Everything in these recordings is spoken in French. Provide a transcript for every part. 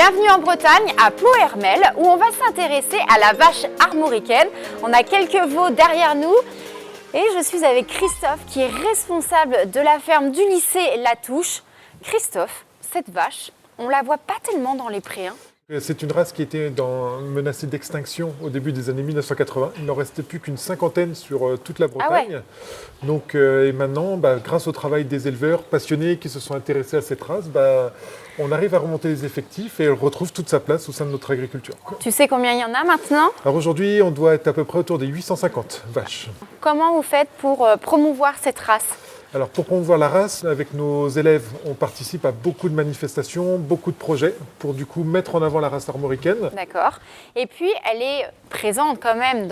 Bienvenue en Bretagne, à Ploërmel, où on va s'intéresser à la vache armoricaine. On a quelques veaux derrière nous et je suis avec Christophe qui est responsable de la ferme du lycée La Touche. Christophe, cette vache, on la voit pas tellement dans les prés. C'est une race qui était menacée d'extinction au début des années 1980. Il n'en restait plus qu'une cinquantaine sur toute la Bretagne. Ah ouais. Donc, et maintenant, grâce au travail des éleveurs passionnés qui se sont intéressés à cette race, on arrive à remonter les effectifs et elle retrouve toute sa place au sein de notre agriculture. Tu sais combien il y en a maintenant? Alors aujourd'hui, on doit être à peu près autour des 850 vaches. Comment vous faites pour promouvoir cette race? Alors pour promouvoir la race, avec nos élèves, on participe à beaucoup de manifestations, beaucoup de projets pour du coup mettre en avant la race armoricaine. D'accord. Et puis elle est présente quand même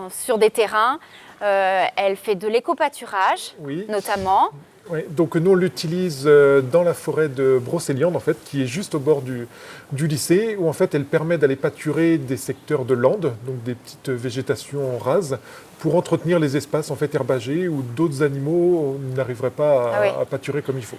sur des terrains. Elle fait de l'éco-pâturage, Oui. notamment. Oui, donc nous on l'utilise dans la forêt de Brocéliande en fait, qui est juste au bord du lycée, où en fait elle permet d'aller pâturer des secteurs de landes, donc des petites végétations rases, pour entretenir les espaces en fait herbagés où d'autres animaux n'arriveraient pas à pâturer comme il faut.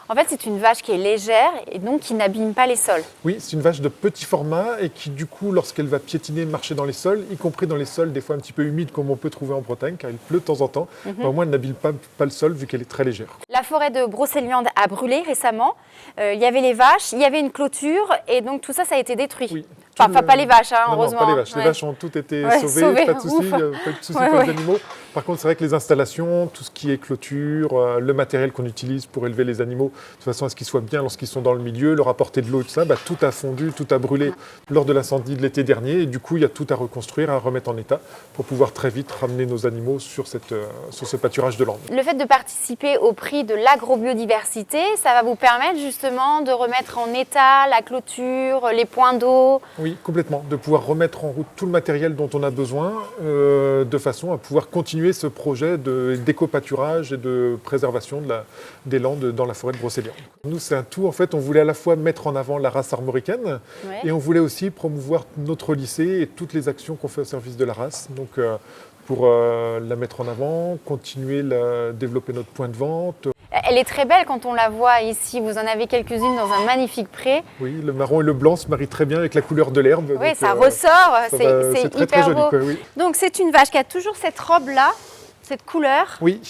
En fait, c'est une vache qui est légère et donc qui n'abîme pas les sols. Oui, c'est une vache de petit format et qui, du coup, lorsqu'elle va piétiner, marcher dans les sols, y compris dans les sols des fois un petit peu humides comme on peut trouver en Bretagne, car il pleut de temps en temps, au moins elle n'abîme pas le sol vu qu'elle est très légère. La forêt de Brocéliande a brûlé récemment. Il y avait les vaches, il y avait une clôture et donc tout ça, ça a été détruit. Oui. Enfin, pas les vaches, hein, non, heureusement. Non, pas les vaches. Ouais. Les vaches ont toutes été sauvées, pas de soucis, pas de soucis pour les animaux. Par contre, c'est vrai que les installations, tout ce qui est clôture, le matériel qu'on utilise pour élever les animaux, de façon à ce qu'ils soient bien lorsqu'ils sont dans le milieu, leur apporter de l'eau et tout ça, tout a fondu, tout a brûlé lors de l'incendie de l'été dernier. Et du coup, il y a tout à reconstruire, à remettre en état pour pouvoir très vite ramener nos animaux sur ce pâturage de landes. Le fait de participer au prix de l'agrobiodiversité, ça va vous permettre justement de remettre en état la clôture, les points d'eau? Oui, complètement. De pouvoir remettre en route tout le matériel dont on a besoin de façon à pouvoir continuer ce projet d'éco-pâturage et de préservation des landes dans la forêt de Brocéliande. Nous, c'est un tout. En fait, on voulait à la fois mettre en avant la race armoricaine et on voulait aussi promouvoir notre lycée et toutes les actions qu'on fait au service de la race. Donc, pour la mettre en avant, continuer à développer notre point de vente. Elle est très belle quand on la voit ici. Vous en avez quelques-unes dans un magnifique pré. Oui, le marron et le blanc se marient très bien avec la couleur de l'herbe. Oui, donc, ça ressort, c'est très, hyper très joli, beau. quoi, oui. Donc c'est une vache qui a toujours cette robe-là, cette couleur. Oui,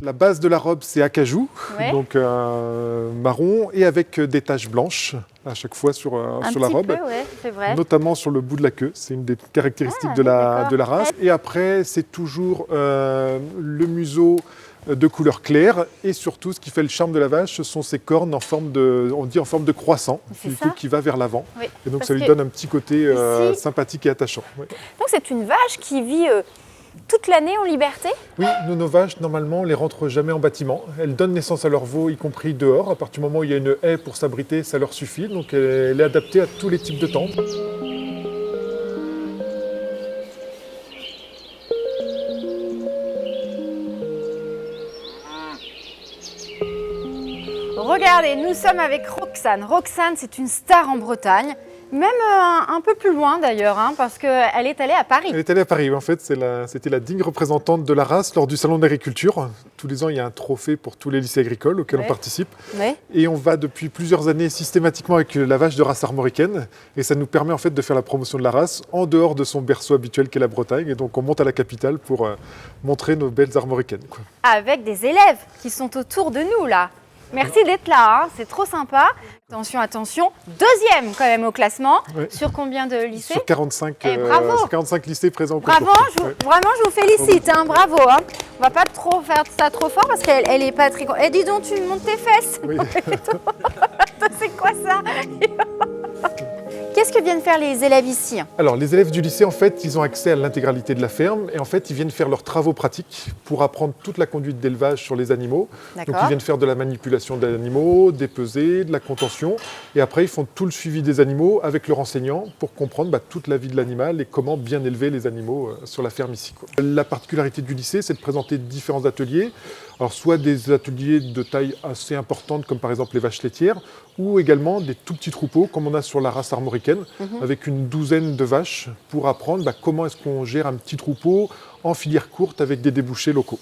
la base de la robe c'est acajou, donc marron et avec des taches blanches à chaque fois sur la robe. C'est vrai. Notamment sur le bout de la queue, c'est une des caractéristiques de la race. Et après c'est toujours le museau de couleur claire et surtout ce qui fait le charme de la vache, ce sont ses cornes en forme de croissant, qui va vers l'avant. Oui. Et donc ça lui donne un petit côté sympathique et attachant. Oui. Donc c'est une vache qui vit toute l'année en liberté? Oui, nos vaches, normalement, on les rentre jamais en bâtiment. Elles donnent naissance à leurs veaux, y compris dehors. À partir du moment où il y a une haie pour s'abriter, ça leur suffit. Donc elle est adaptée à tous les types de temps. Regardez, nous sommes avec Roxane. Roxane, c'est une star en Bretagne, même un peu plus loin d'ailleurs, parce qu'elle est allée à Paris. Elle est allée à Paris, en fait, c'était la digne représentante de la race lors du salon d'agriculture. Tous les ans, il y a un trophée pour tous les lycées agricoles auxquels on participe. Et on va depuis plusieurs années systématiquement avec la vache de race armoricaine. Et ça nous permet en fait de faire la promotion de la race en dehors de son berceau habituel qu'est la Bretagne. Et donc on monte à la capitale pour montrer nos belles armoricaines. Avec des élèves qui sont autour de nous là. Merci d'être là, c'est trop sympa. Attention, attention, deuxième quand même au classement. Sur combien de lycées? Sur 45, bravo. 45 lycées présents au concours. Bravo, vraiment je vous félicite, bravo. On va pas trop faire ça trop fort parce qu'elle est pas très... Eh dis donc, tu montes tes fesses. Oui. C'est quoi ça? Qu'est-ce que viennent faire les élèves ici? Alors, les élèves du lycée, en fait, ils ont accès à l'intégralité de la ferme et en fait, ils viennent faire leurs travaux pratiques pour apprendre toute la conduite d'élevage sur les animaux. Donc, ils viennent faire de la manipulation d'animaux, des pesées, de la contention et après, ils font tout le suivi des animaux avec leur enseignant pour comprendre toute la vie de l'animal et comment bien élever les animaux sur la ferme ici. La particularité du lycée, c'est de présenter différents ateliers. Alors, soit des ateliers de taille assez importante, comme par exemple les vaches laitières, ou également des tout petits troupeaux, comme on a sur la race armoricaine, avec une douzaine de vaches, pour apprendre comment est-ce qu'on gère un petit troupeau en filière courte avec des débouchés locaux.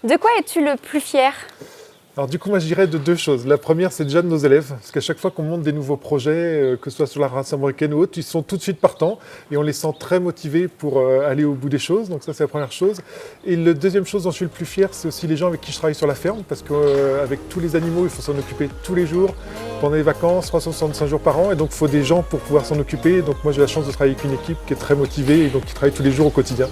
De quoi es-tu le plus fier? Alors du coup, moi je dirais de deux choses. La première, c'est déjà de nos élèves, parce qu'à chaque fois qu'on monte des nouveaux projets, que ce soit sur la race américaine ou autre, ils sont tout de suite partants et on les sent très motivés pour aller au bout des choses. Donc ça, c'est la première chose. Et la deuxième chose dont je suis le plus fier, c'est aussi les gens avec qui je travaille sur la ferme, parce qu'avec tous les animaux, il faut s'en occuper tous les jours, pendant les vacances, 365 jours par an, et donc il faut des gens pour pouvoir s'en occuper. Donc moi j'ai la chance de travailler avec une équipe qui est très motivée et donc qui travaille tous les jours au quotidien.